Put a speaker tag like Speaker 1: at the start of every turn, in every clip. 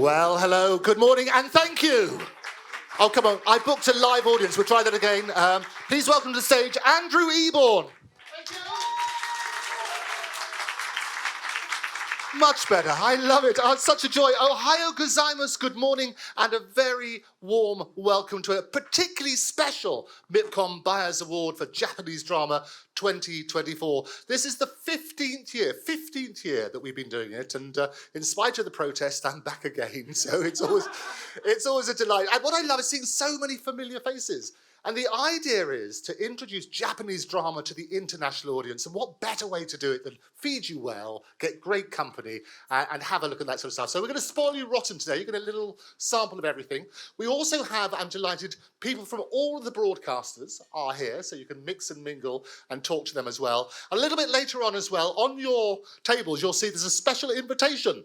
Speaker 1: Well, hello, good morning, and thank you. Oh, come on, I booked a live audience. We'll try that again. Please welcome to the stage, Andrew Eborn. Thank you. Much better. I love it. Oh, it's such a joy. Ohio gozaimasu. Good morning, and a very warm welcome to a particularly special MIPCOM Buyers Award for Japanese Drama 2024. This is the 15th year that we've been doing it, and in spite of the protest, I'm back again. So it's always a delight. And what I love is seeing so many familiar faces. And the idea is to introduce Japanese drama to the international audience. And what better way to do it than feed you well, get great company, and have a look at that sort of stuff. So we're going to spoil you rotten today. You get a little sample of everything. We also have, I'm delighted, people from all of the broadcasters are here, so you can mix and mingle and talk to them as well. A little bit later on as well, on your tables, you'll see there's a special invitation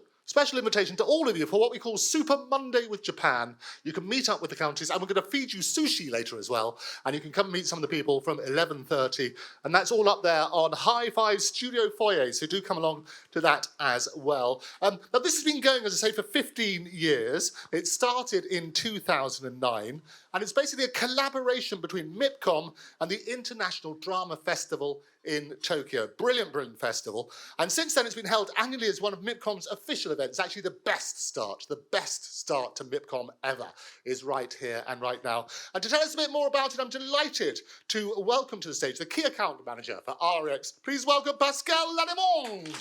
Speaker 1: to all of you for what we call Super Monday with Japan. You can meet up with the countries, and we're going to feed you sushi later as well. And you can come meet some of the people from 11:30. And that's all up there on High Five Studio Foyer, so do come along to that as well. Now, this has been going, as I say, for 15 years. It started in 2009, and it's basically a collaboration between MIPCOM and the International Drama Festival in Tokyo. Brilliant, brilliant festival. And since then, it's been held annually as one of MIPCOM's official events. Actually, the best start to MIPCOM ever is right here and right now. And to tell us a bit more about it, I'm delighted to welcome to the stage the Key Account Manager for RX. Please welcome Pascal Lanemond.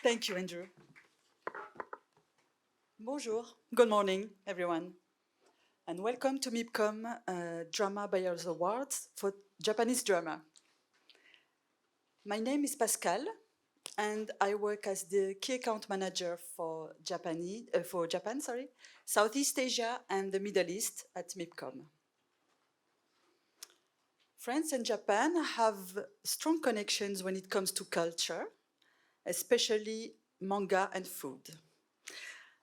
Speaker 2: Thank you, Andrew. Bonjour. Good morning, everyone. And welcome to MIPCOM Drama Buyers Awards for Japanese drama. My name is Pascal, and I work as the Key Account Manager for Japan, Southeast Asia and the Middle East at MIPCOM. France and Japan have strong connections when it comes to culture, especially manga and food.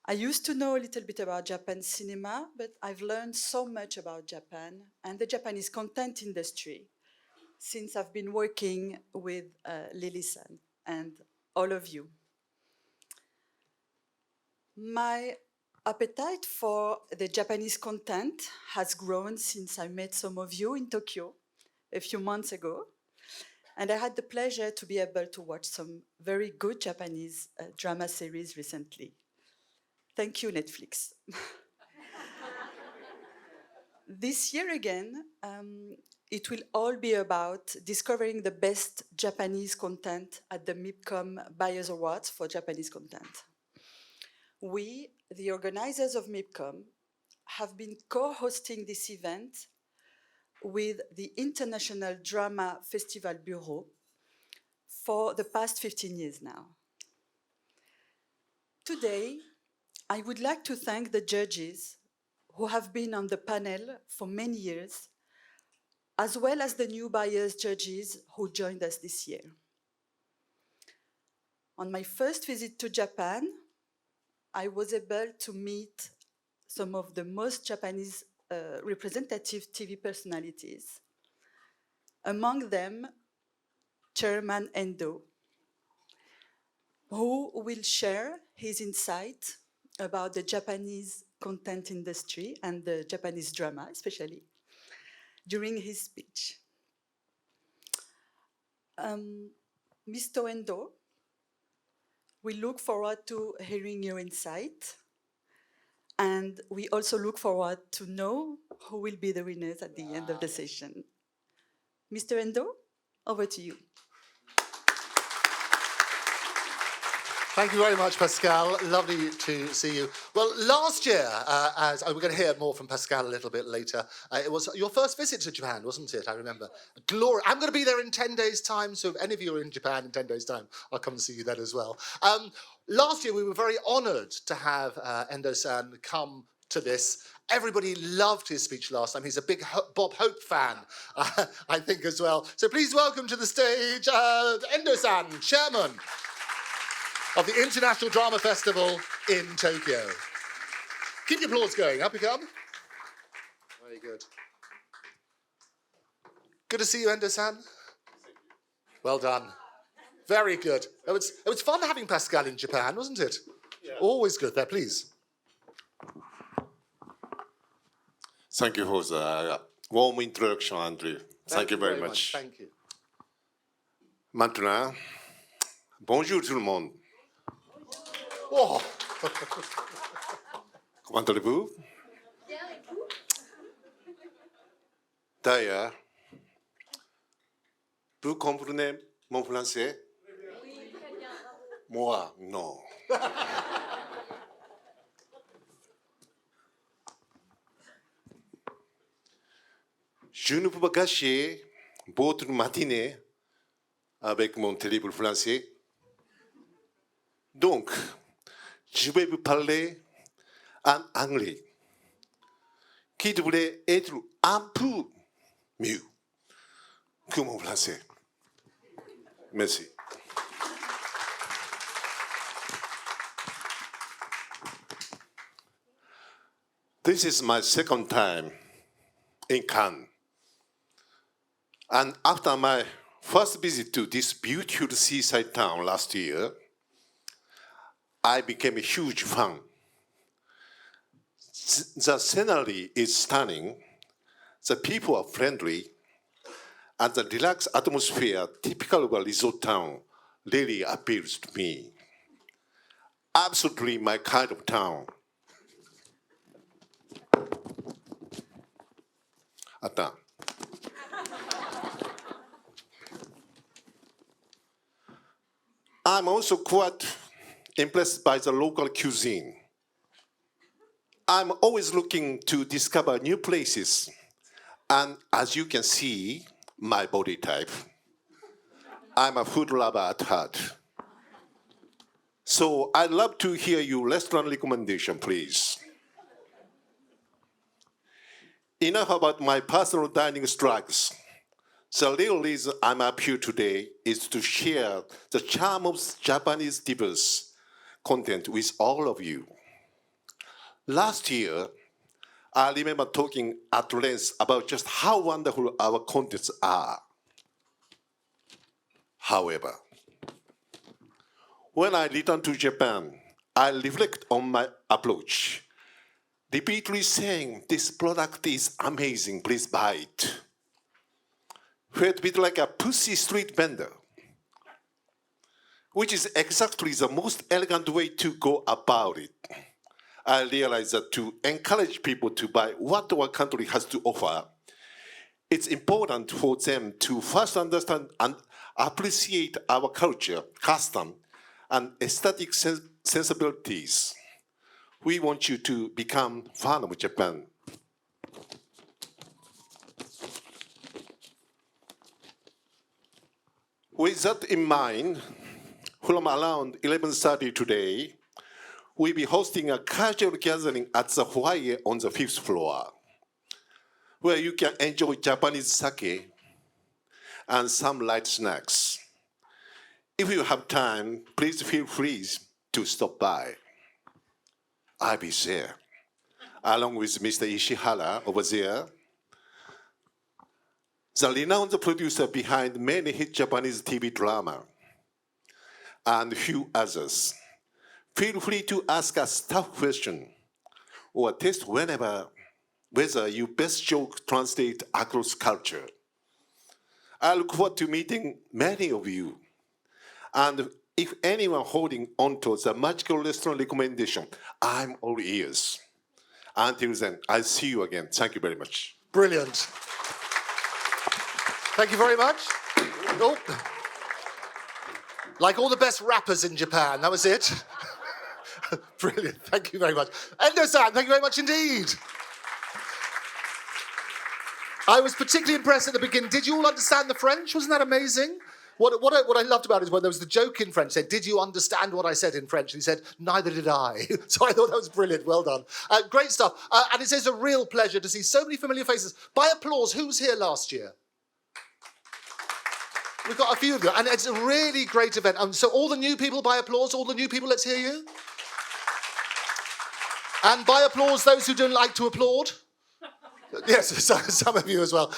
Speaker 2: I used to know a little bit about Japan's cinema, but I've learned so much about Japan and the Japanese content industry since I've been working with Lily-san and all of you. My appetite for the Japanese content has grown since I met some of you in Tokyo a few months ago, and I had the pleasure to be able to watch some very good Japanese drama series recently. Thank you, Netflix. This year again, it will all be about discovering the best Japanese content at the MIPCOM Buyers Awards for Japanese content. We, the organizers of MIPCOM, have been co-hosting this event with the International Drama Festival Bureau for the past 15 years now. Today, I would like to thank the judges who have been on the panel for many years, as well as the new buyers judges who joined us this year. On my first visit to Japan, I was able to meet some of the most Japanese representative TV personalities. Among them, Chairman Endo, who will share his insight about the Japanese content industry and the Japanese drama, especially, during his speech. Mr. Endo, we look forward to hearing your insight, and we also look forward to know who will be the winners at the end of the session. Mr. Endo, over to you.
Speaker 1: Thank you very much, Pascal. Lovely to see you. Well, last year, as we're going to hear more from Pascal a little bit later, it was your first visit to Japan, wasn't it? I remember. Glory. I'm going to be there in 10 days' time, so if any of you are in Japan in 10 days' time, I'll come and see you then as well. Last year, we were very honoured to have Endo-san come to this. Everybody loved his speech last time. He's a big Bob Hope fan, I think, as well. So please welcome to the stage Endo-san, chairman of the International Drama Festival in Tokyo. Keep your applause going. Up you come. Very good. Good to see you, Endo-san. Well done. Very good. It was fun having Pascal in Japan, wasn't it? Yeah. Always good there, please.
Speaker 3: Thank you for the warm introduction, Andrew. Thank you very much.
Speaker 1: Thank you.
Speaker 3: Maintenant, bonjour tout le monde.
Speaker 1: Oh.
Speaker 3: Comment allez-vous? D'ailleurs, vous comprenez mon français? Oui, très bien. Moi, non. Je ne peux pas gâcher votre matinée avec mon terrible français. Donc, je vais vous parler en anglais, qui devrait être un peu mieux que mon français. Merci. This is my second time in Cannes. And after my first visit to this beautiful seaside town last year, I became a huge fan. The scenery is stunning, the people are friendly, and the relaxed atmosphere typical of a resort town really appeals to me. Absolutely my kind of town. Attends. I'm also quite impressed by the local cuisine. I'm always looking to discover new places. And as you can see, my body type, I'm a food lover at heart. So I'd love to hear your restaurant recommendation, please. Enough about my personal dining struggles. The real reason I'm up here today is to share the charm of Japanese diverse content with all of you. Last year, I remember talking at length about just how wonderful our contents are. However, when I return to Japan, I reflect on my approach, repeatedly saying, "This product is amazing, please buy it." Felt a bit like a pussy street vendor, which is exactly the most elegant way to go about it. I realized that to encourage people to buy what our country has to offer, it's important for them to first understand and appreciate our culture, custom, and aesthetic sensibilities. We want you to become fan of Japan. With that in mind, from around 11:30 today, we'll be hosting a casual gathering at the foyer on the 5th floor, where you can enjoy Japanese sake and some light snacks. If you have time, please feel free to stop by. I'll be there, along with Mr. Ishihara over there, the renowned producer behind many hit Japanese TV drama, and a few others. Feel free to ask us tough questions or test whether your best joke translates across culture. I look forward to meeting many of you. And if anyone holding onto the magical restaurant recommendation, I'm all ears. Until then, I'll see you again. Thank you very much.
Speaker 1: Brilliant. Thank you very much. Oh. Like all the best rappers in Japan, that was it. Brilliant. Thank you very much. Endo-san, thank you very much indeed. I was particularly impressed at the beginning. Did you all understand the French? Wasn't that amazing? What I loved about it is when there was the joke in French, said, "Did you understand what I said in French?" And he said, "Neither did I." So I thought that was brilliant. Well done. Great stuff. And it says a real pleasure to see so many familiar faces. By applause, who was here last year? We've got a few of you. And it's a really great event. So all the new people, by applause, all the new people, let's hear you. And by applause, those who don't like to applaud. Yes, some of you as well.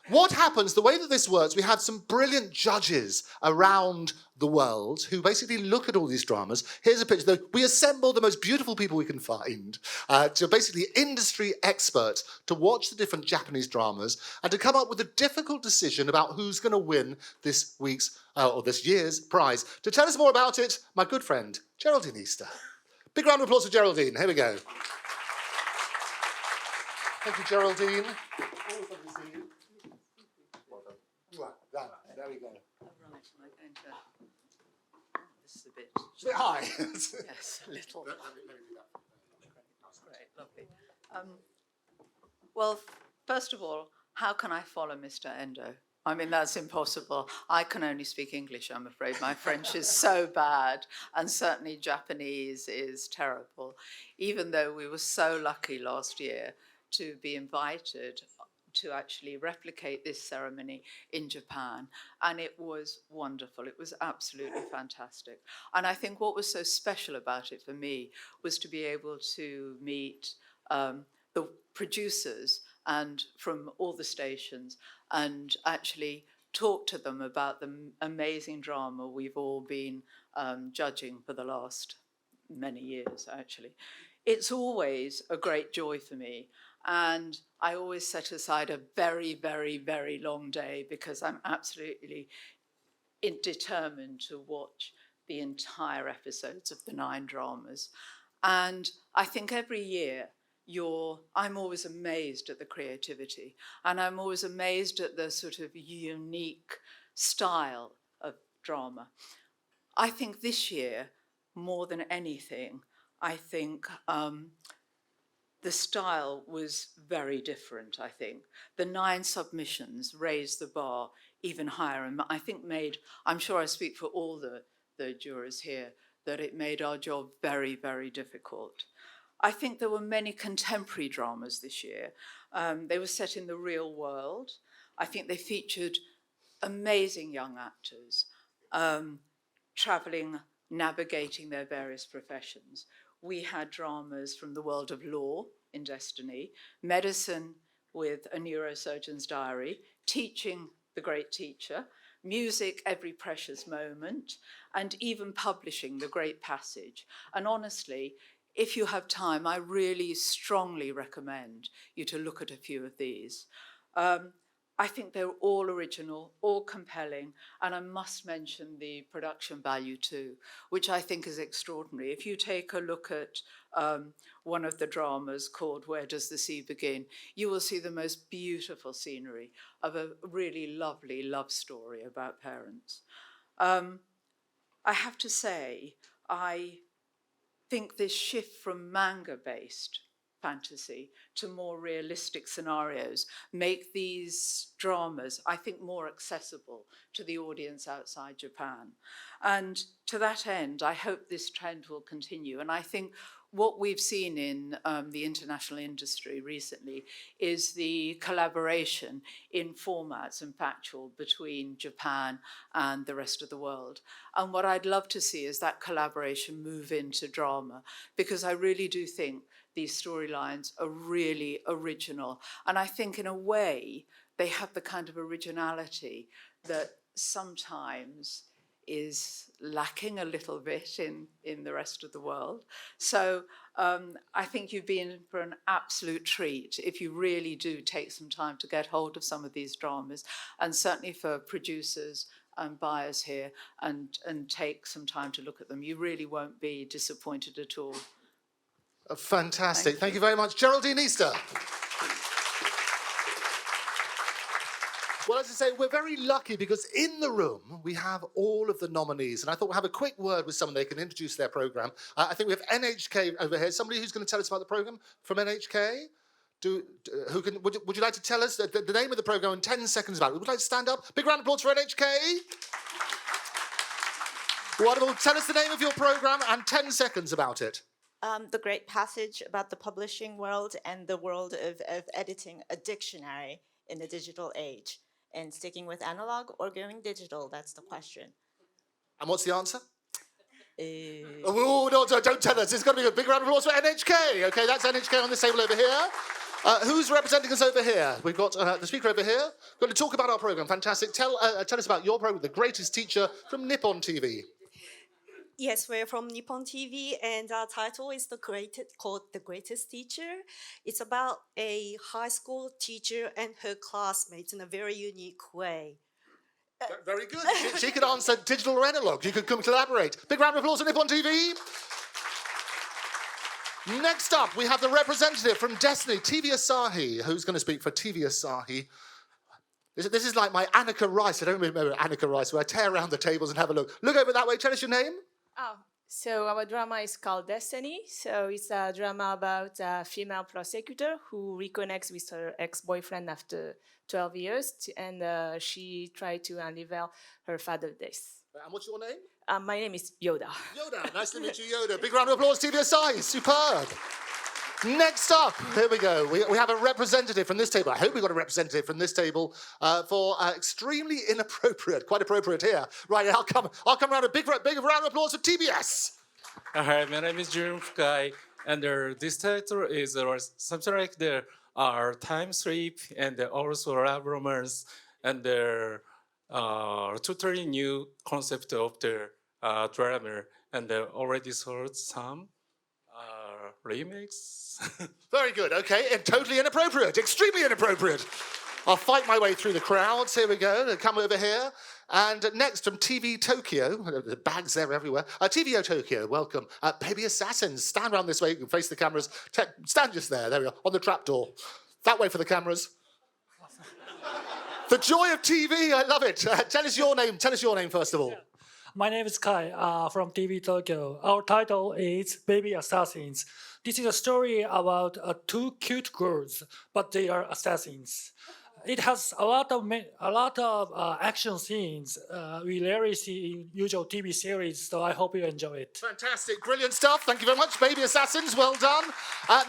Speaker 1: What happens, the way that this works, we have some brilliant judges around the world who basically look at all these dramas. Here's a picture. We assemble the most beautiful people we can find to basically industry experts to watch the different Japanese dramas and to come up with a difficult decision about who's going to win this week's or this year's prize. To tell us more about it, my good friend, Geraldine Easter. Big round of applause for Geraldine. Here we go. Thank you, Geraldine. Always lovely to see you. Well done. There we go.
Speaker 4: Oh, right, am I going to... Oh, this is a bit...
Speaker 1: It's a bit high.
Speaker 4: Yes, a little. Great, lovely. Well, first of all, how can I follow Mr. Endo? I mean, that's impossible. I can only speak English, I'm afraid. My French is so bad, and certainly Japanese is terrible, even though we were so lucky last year to be invited to actually replicate this ceremony in Japan. And it was wonderful. It was absolutely fantastic. And I think what was so special about it for me was to be able to meet the producers and from all the stations and actually talk to them about the amazing drama we've all been judging for the last many years, actually. It's always a great joy for me. And I always set aside a very, very, very long day because I'm absolutely determined to watch the entire episodes of the 9 dramas. And I think every year I'm always amazed at the creativity, and I'm always amazed at the sort of unique style of drama. I think this year, more than anything, I think the style was very different, I think. The 9 submissions raised the bar even higher, and I think I'm sure I speak for all the jurors here, that it made our job very, very difficult. I think there were many contemporary dramas this year. They were set in the real world. I think they featured amazing young actors traveling, navigating their various professions. We had dramas from the world of law in Destiny, medicine with A Neurosurgeon's Diary, teaching The Great Teacher, music, Every Precious Moment, and even publishing The Great Passage. And honestly, if you have time, I really strongly recommend you to look at a few of these. I think they're all original, all compelling, and I must mention the production value too, which I think is extraordinary. If you take a look at one of the dramas called Where Does the Sea Begin, you will see the most beautiful scenery of a really lovely love story about parents. I have to say, I think this shift from manga-based fantasy to more realistic scenarios make these dramas, I think, more accessible to the audience outside Japan. And to that end, I hope this trend will continue. And I think what we've seen in the international industry recently is the collaboration in formats and factual between Japan and the rest of the world. And what I'd love to see is that collaboration move into drama, because I really do think these storylines are really original. And I think in a way, they have the kind of originality that sometimes is lacking a little bit in the rest of the world. So I think you've been for an absolute treat if you really do take some time to get hold of some of these dramas, and certainly for producers and buyers here, and take some time to look at them. You really won't be disappointed at all.
Speaker 1: Fantastic. Thank you very much. Geraldine Easter. Well, as I say, we're very lucky because in the room we have all of the nominees, and I thought we'd have a quick word with someone. They can introduce their programme. I think we have NHK over here. Somebody who's going to tell us about the programme from NHK? Would you like to tell us the name of the programme in 10 seconds about it? Would you like to stand up? Big round of applause for NHK. Wonderful. Tell us the name of your programme and 10 seconds about it.
Speaker 5: The Great Passage, about the publishing world and the world of editing a dictionary in the digital age. And sticking with analog or going digital, that's the question.
Speaker 1: And what's the answer? Oh, no, don't tell us. It's got to be a big round of applause for NHK. Okay, that's NHK on this table over here. Who's representing us over here? We've got the speaker over here. Going to talk about our program. Fantastic. Tell us about your program, The Greatest Teacher from Nippon TV.
Speaker 6: Yes, we're from Nippon TV, and our title is called The Greatest Teacher. It's about a high school teacher and her classmates in a very unique way.
Speaker 1: Very good. She could answer digital or analog. You could come collaborate. Big round of applause for Nippon TV. Next up, we have the representative from Destiny, TV Asahi. Who's going to speak for TV Asahi? This is like my Annika Rice. I don't remember Annika Rice, where I tear around the tables and have a look. Look over that way. Tell us your name.
Speaker 7: So our drama is called Destiny. So it's a drama about a female prosecutor who reconnects with her ex-boyfriend after 12 years, and she tried to unravel her father's death.
Speaker 1: And what's your name?
Speaker 7: My name is Yoda.
Speaker 1: Yoda. Nice to meet you, Yoda. Big round of applause, TV Asahi. Superb. Next up, here we go. We have a representative from this table. I hope we've got a representative from this table for extremely inappropriate, quite appropriate here. Right, I'll come around a big round of applause for TBS.
Speaker 8: Hi, my name is Jun Fukai, and this title is something like there are time sleep and also love romance, and totally new concept of the drama, and already sold some remakes.
Speaker 1: Very good, okay, and totally inappropriate, extremely inappropriate. I'll fight my way through the crowds. Here we go, they come over here. And next from TV Tokyo, the bags there everywhere. TV Tokyo, welcome. Baby Assassins, stand around this way, you can face the cameras. Stand just there we go, on the trapdoor. That way for the cameras. The joy of TV, I love it. Tell us your name first of all.
Speaker 9: My name is Kai from TV Tokyo. Our title is Baby Assassins. This is a story about two cute girls, but they are assassins. It has a lot of action scenes we rarely see in usual TV series, so I hope you enjoy it.
Speaker 1: Fantastic, brilliant stuff. Thank you very much, Baby Assassins. Well done.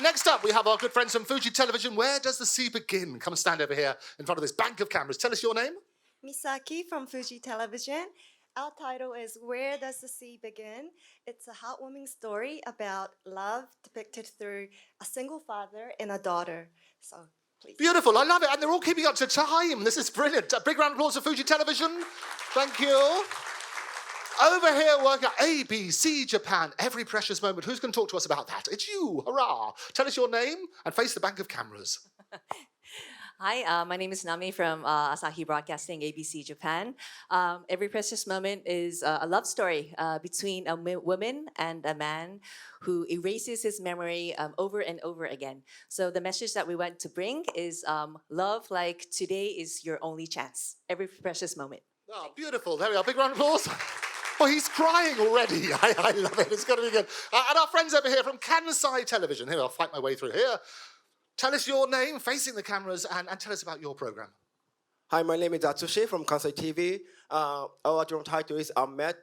Speaker 1: Next up, we have our good friends from Fuji Television. Where does the sea begin? Come and stand over here in front of this bank of cameras. Tell us your name.
Speaker 10: Misaki from Fuji Television. Our title is Where Does the Sea Begin? It's a heartwarming story about love depicted through a single father and a daughter. So, please.
Speaker 1: Beautiful, I love it. And they're all keeping up to time. This is brilliant. A big round of applause for Fuji Television. Thank you. Over here, working at ABC Japan. Every precious moment. Who's going to talk to us about that? It's you. Hurrah. Tell us your name and face the bank of cameras.
Speaker 11: Hi, my name is Nami from Asahi Broadcasting, ABC Japan. Every Precious Moment is a love story between a woman and a man who erases his memory over and over again. So the message that we want to bring is love like today is your only chance. Every precious moment.
Speaker 1: Oh, beautiful. There we are. Big round of applause. Oh, he's crying already. I love it. It's going to be good. And our friends over here from Kansai Television. Here, I'll fight my way through here. Tell us your name, facing the cameras, and tell us about your program.
Speaker 12: Hi, my name is Atsushi from Kansai TV. Our drama title is Unmet.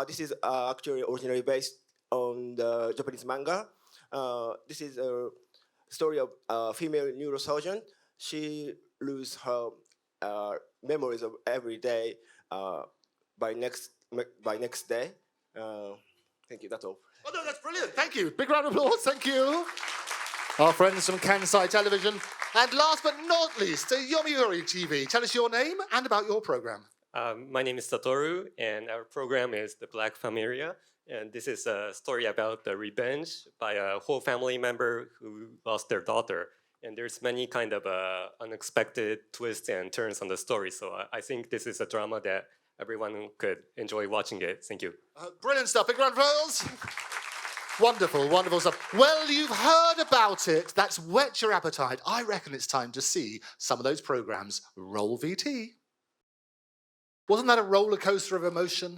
Speaker 12: This is actually originally based on the Japanese manga. This is a story of a female neurosurgeon. She loses her memories of every day by next day. Thank you, that's all.
Speaker 1: Oh, no, that's brilliant. Thank you. Big round of applause. Thank you. Our friends from Kansai Television. And last but not least, Yomiuri TV. Tell us your name and about your program.
Speaker 13: My name is Satoru, and our program is The Black Familia. And this is a story about the revenge by a whole family member who lost their daughter. And there's many kind of unexpected twists and turns on the story. So I think this is a drama that everyone could enjoy watching it. Thank you.
Speaker 1: Brilliant stuff. Big round of applause. Wonderful, wonderful stuff. Well, you've heard about it. That's whet your appetite. I reckon it's time to see some of those programs. Roll VT. Wasn't that a roller coaster of emotion?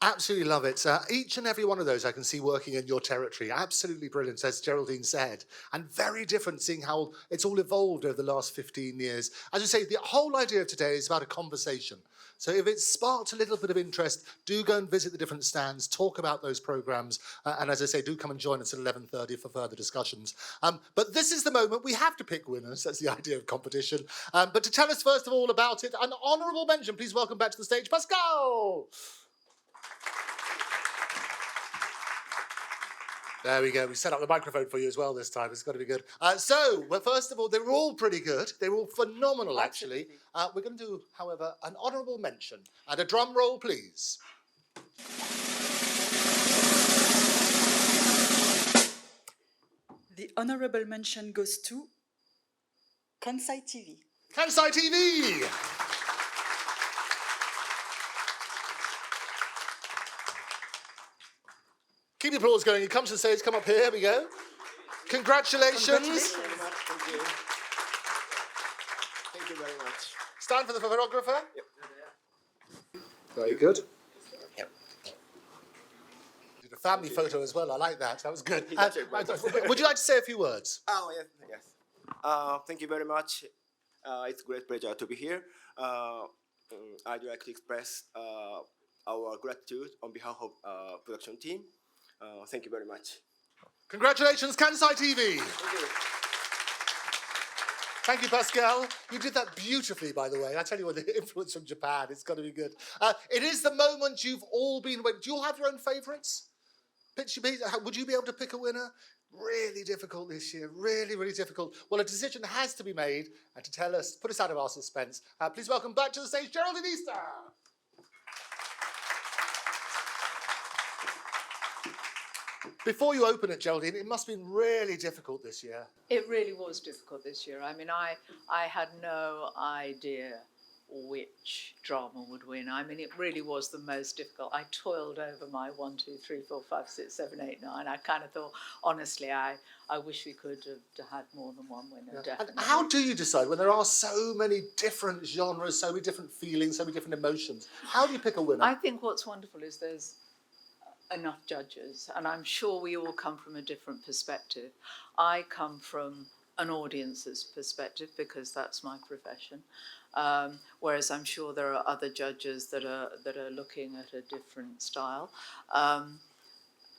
Speaker 1: Absolutely love it. Each and every one of those I can see working in your territory. Absolutely brilliant, as Geraldine said. And very different seeing how it's all evolved over the last 15 years. As I say, the whole idea of today is about a conversation. So if it sparked a little bit of interest, do go and visit the different stands, talk about those programs. And as I say, do come and join us at 11:30 for further discussions. But this is the moment we have to pick winners. That's the idea of competition. But to tell us first of all about it, an honourable mention. Please welcome back to the stage, Pascal. There we go. We set up the microphone for you as well this time. It's got to be good. Well, first of all, they were all pretty good. They were all phenomenal, actually. We're going to do, however, an honourable mention. And a drum roll, please.
Speaker 2: The honourable mention goes to Kansai TV.
Speaker 1: Kansai TV! Keep the applause going. You come to the stage, come up here. Here we go. Congratulations.
Speaker 12: Thank you. Thank you very much.
Speaker 1: Stand for the photographer.
Speaker 12: Yep.
Speaker 1: Very good. Yep. Did a family photo as well. I like that. That was good. Would you like to say a few words?
Speaker 12: Oh, yes. Thank you very much. It's a great pleasure to be here. I'd like to express our gratitude on behalf of production team. Thank you very much.
Speaker 1: Congratulations, Kansai TV.
Speaker 12: Thank you.
Speaker 1: Thank you, Pascal. You did that beautifully, by the way. I tell you what, the influence from Japan, it's got to be good. It is the moment you've all been waiting. Do you all have your own favourites? Would you be able to pick a winner? Really difficult this year, really, really difficult. Well, a decision has to be made, and to tell us, put us out of our suspense, please welcome back to the stage, Geraldine Easter. Before you open it, Geraldine, it must have been really difficult this year.
Speaker 4: It really was difficult this year. I mean, I had no idea which drama would win. I mean, it really was the most difficult. I toiled over my 1, 2, 3, 4, 5, 6, 7, 8, 9. I kind of thought, honestly, I wish we could have had more than one winner.
Speaker 1: Yeah. And how do you decide when there are so many different genres, so many different feelings, so many different emotions? How do you pick a winner?
Speaker 4: I think what's wonderful is there's enough judges, and I'm sure we all come from a different perspective. I come from an audience's perspective because that's my profession, whereas I'm sure there are other judges that are looking at a different style.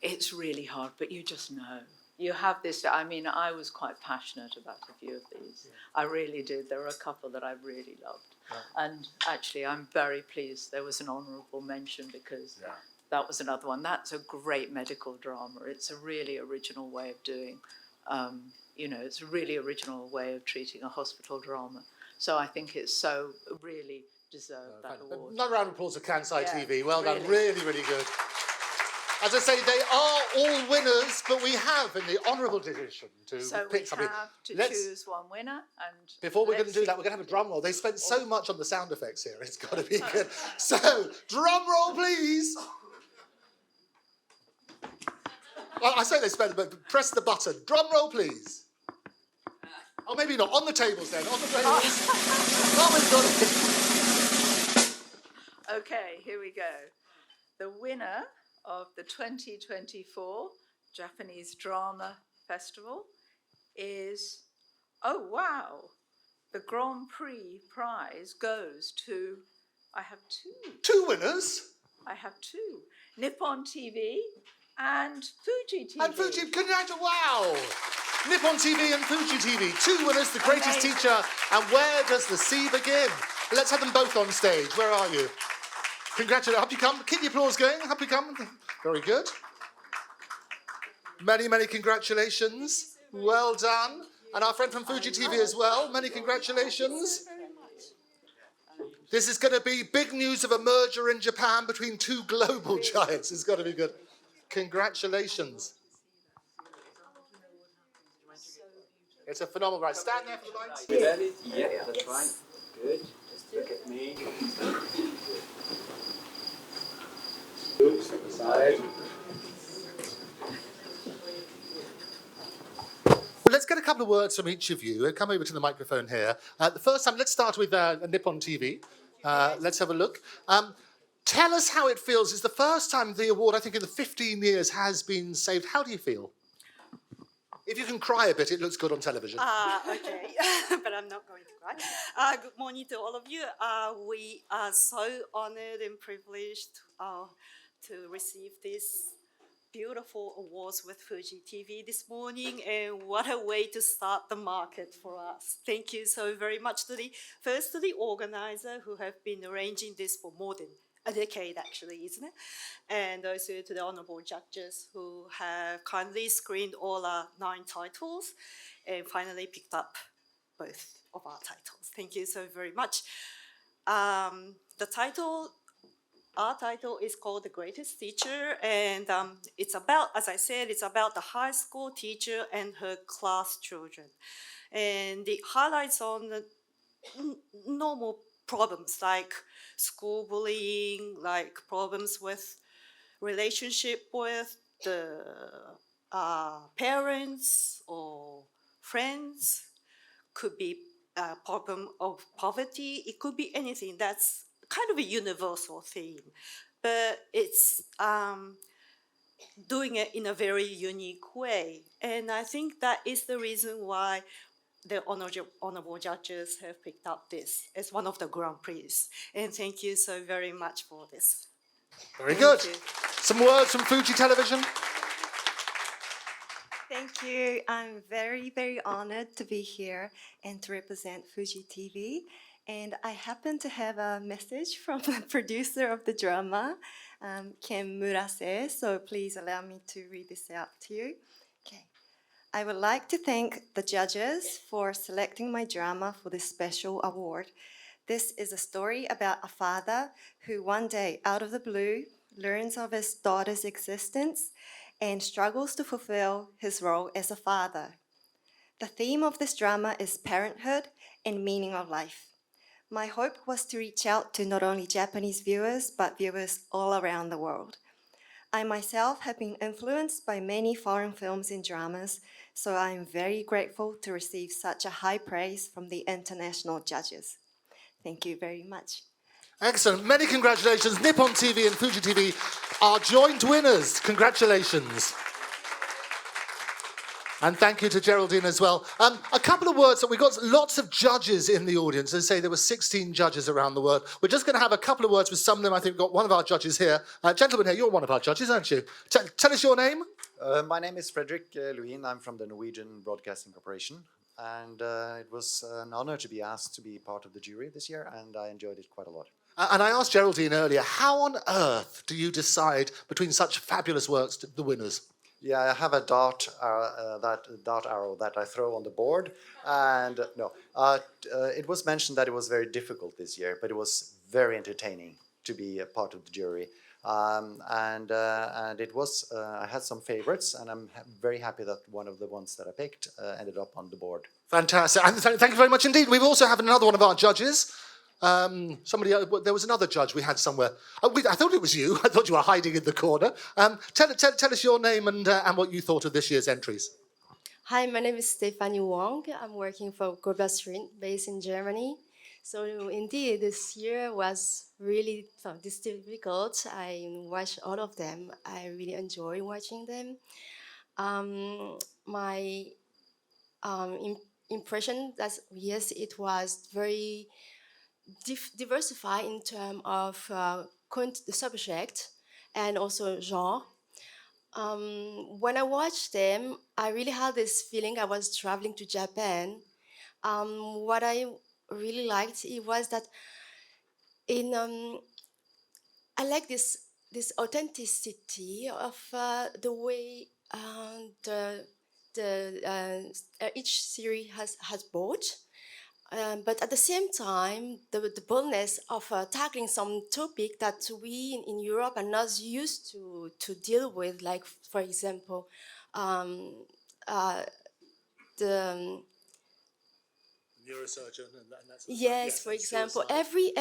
Speaker 4: It's really hard, but you just know. You have this, I mean, I was quite passionate about a few of these. Yeah. I really did. There were a couple that I really loved. Yeah. And actually, I'm very pleased there was an honourable mention because that was another one. That's a great medical drama. It's a really original way of doing, it's a really original way of treating a hospital drama. So I think it's so really deserved that award.
Speaker 1: Another round of applause for Kansai TV. Well done. Really, really good. As I say, they are all winners, but we have in the honourable decision to pick something.
Speaker 4: So we have to choose one winner. And
Speaker 1: before we're going to do that, we're going to have a drum roll. They spent so much on the sound effects here. It's got to be good. So, drum roll, please. Well, I say they spent, but press the button. Drum roll, please. Oh, maybe not. On the tables, then. On the tables.
Speaker 4: Okay, here we go. The winner of the 2024 Japanese Drama Festival is, oh wow, the Grand Prix prize goes to, I have two.
Speaker 1: Two winners?
Speaker 4: I have two. Nippon TV and Fuji TV.
Speaker 1: And Fuji, congratulations, wow! Nippon TV and Fuji TV, two winners, the greatest teacher, and where does the sea begin? Let's have them both on stage. Where are you? Congratulations. Up you come. Keep the applause going. Up you come. Very good. Many, many congratulations. Well done. And our friend from Fuji TV as well. Many congratulations. This is going to be big news of a merger in Japan between two global giants. It's got to be good. Congratulations. It's a phenomenal ride. Stand there for the lights.
Speaker 14: You ready? Yeah, that's right. Good. Just look at me. Oops, step aside.
Speaker 1: Well, let's get a couple of words from each of you. Come over to the microphone here. The first time, let's start with Nippon TV. Let's have a look. Tell us how it feels. It's the first time the award, I think, in the 15 years has been saved. How do you feel? If you can cry a bit, it looks good on television.
Speaker 6: Okay, but I'm not going to cry. Good morning to all of you. We are so honored and privileged to receive this beautiful awards with Fuji TV this morning, and what a way to start the market for us. Thank you so very much to the organizer who have been arranging this for more than a decade actually, isn't it? And also to the honorable judges who have kindly screened all our 9 titles and finally picked up both of our titles. Thank you so very much. Our title is called The Greatest Teacher, and it's about, as I said, it's about the high school teacher and her class children. And it highlights on the normal problems like school bullying, like problems with relationship with the parents or friends, could be a problem of poverty, it could be anything. That's kind of a universal theme, but it's doing it in a very unique way. And I think that is the reason why the honorable judges have picked up this as one of the Grand Prix. And thank you so very much for this.
Speaker 1: Very good. Some words from Fuji Television.
Speaker 10: Thank you. I'm very, very honored to be here and to represent Fuji TV. And I happen to have a message from the producer of the drama, Ken Murase, so please allow me to read this out to you. Okay. I would like to thank the judges for selecting my drama for this special award. This is a story about a father who one day, out of the blue, learns of his daughter's existence and struggles to fulfill his role as a father. The theme of this drama is parenthood and meaning of life. My hope was to reach out to not only Japanese viewers, but viewers all around the world. I myself have been influenced by many foreign films and dramas, so I am very grateful to receive such a high praise from the international judges. Thank you very much.
Speaker 1: Excellent. Many congratulations. Nippon TV and Fuji TV are joint winners. Congratulations. And thank you to Geraldine as well. A couple of words that we've got lots of judges in the audience. As I say, there were 16 judges around the world. We're just going to have a couple of words with some of them. I think we've got one of our judges here. Gentleman here, you're one of our judges, aren't you? Tell us your name.
Speaker 15: My name is Fredrik Luhin. I'm from the Norwegian Broadcasting Corporation. And it was an honor to be asked to be part of the jury this year, and I enjoyed it quite a lot.
Speaker 1: And I asked Geraldine earlier, how on earth do you decide between such fabulous works, the winners?
Speaker 15: Yeah, I have a dart arrow that I throw on the board, and it was mentioned that it was very difficult this year, but it was very entertaining to be a part of the jury, and it was. I had some favorites, and I'm very happy that one of the ones that I picked ended up on the board.
Speaker 1: Fantastic, and thank you very much indeed. We also have another one of our judges. There was another judge we had somewhere. I thought it was you. I thought you were hiding in the corner. Tell us your name and what you thought of this year's entries.
Speaker 16: Hi, my name is Stephanie Wong. I'm working for Goldbach based in Germany. So indeed, this year was really difficult. I watched all of them. I really enjoy watching them. My impression that yes, it was very diversified in terms of the subject and also genre. When I watched them, I really had this feeling I was traveling to Japan. What I really liked it was that I like this authenticity of the way each series has brought. But at the same time, the boldness of tackling some topic that we in Europe are not used to deal with, like, for example, the
Speaker 1: neurosurgeon and that's
Speaker 16: yes, for example, every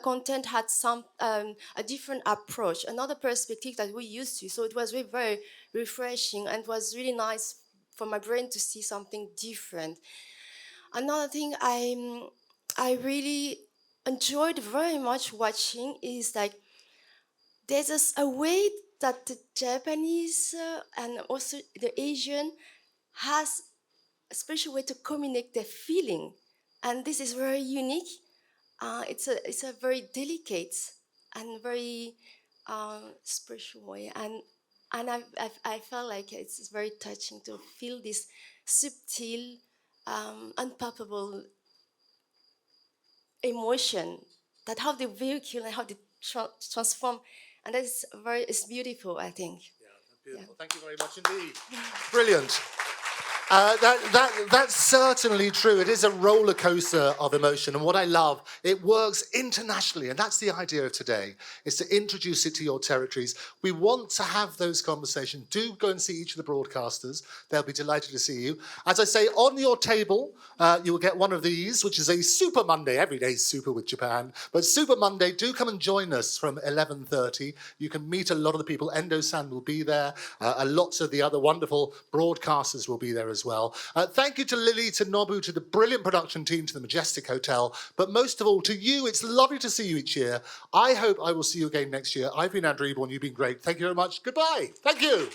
Speaker 16: content had some a different approach, another perspective that we used to. So it was really very refreshing, and it was really nice for my brain to see something different. Another thing I really enjoyed very much watching is like there's a way that the Japanese and also the Asian has a special way to communicate their feeling, and this is very unique. It's a very delicate and very special way, and I felt like it's very touching to feel this subtle, unpalpable emotion that how they vehicle and how they transform, and it's beautiful, I think.
Speaker 1: Beautiful. Thank you very much indeed. Brilliant. That's certainly true. It is a roller coaster of emotion. And what I love, it works internationally. And that's the idea of today, is to introduce it to your territories. We want to have those conversations. Do go and see each of the broadcasters. They'll be delighted to see you. As I say, on your table, you will get one of these, which is a Super Monday. Every day is super with Japan. But Super Monday, do come and join us from 11:30. You can meet a lot of the people. Endo-san will be there. Lots of the other wonderful broadcasters will be there as well. Thank you to Lily, to Nobu, to the brilliant production team, to the Majestic Hotel. But most of all, to you, it's lovely to see you each year. I hope I will see you again next year. I've been Andrew Eborn. You've been great. Thank you very much. Goodbye. Thank you.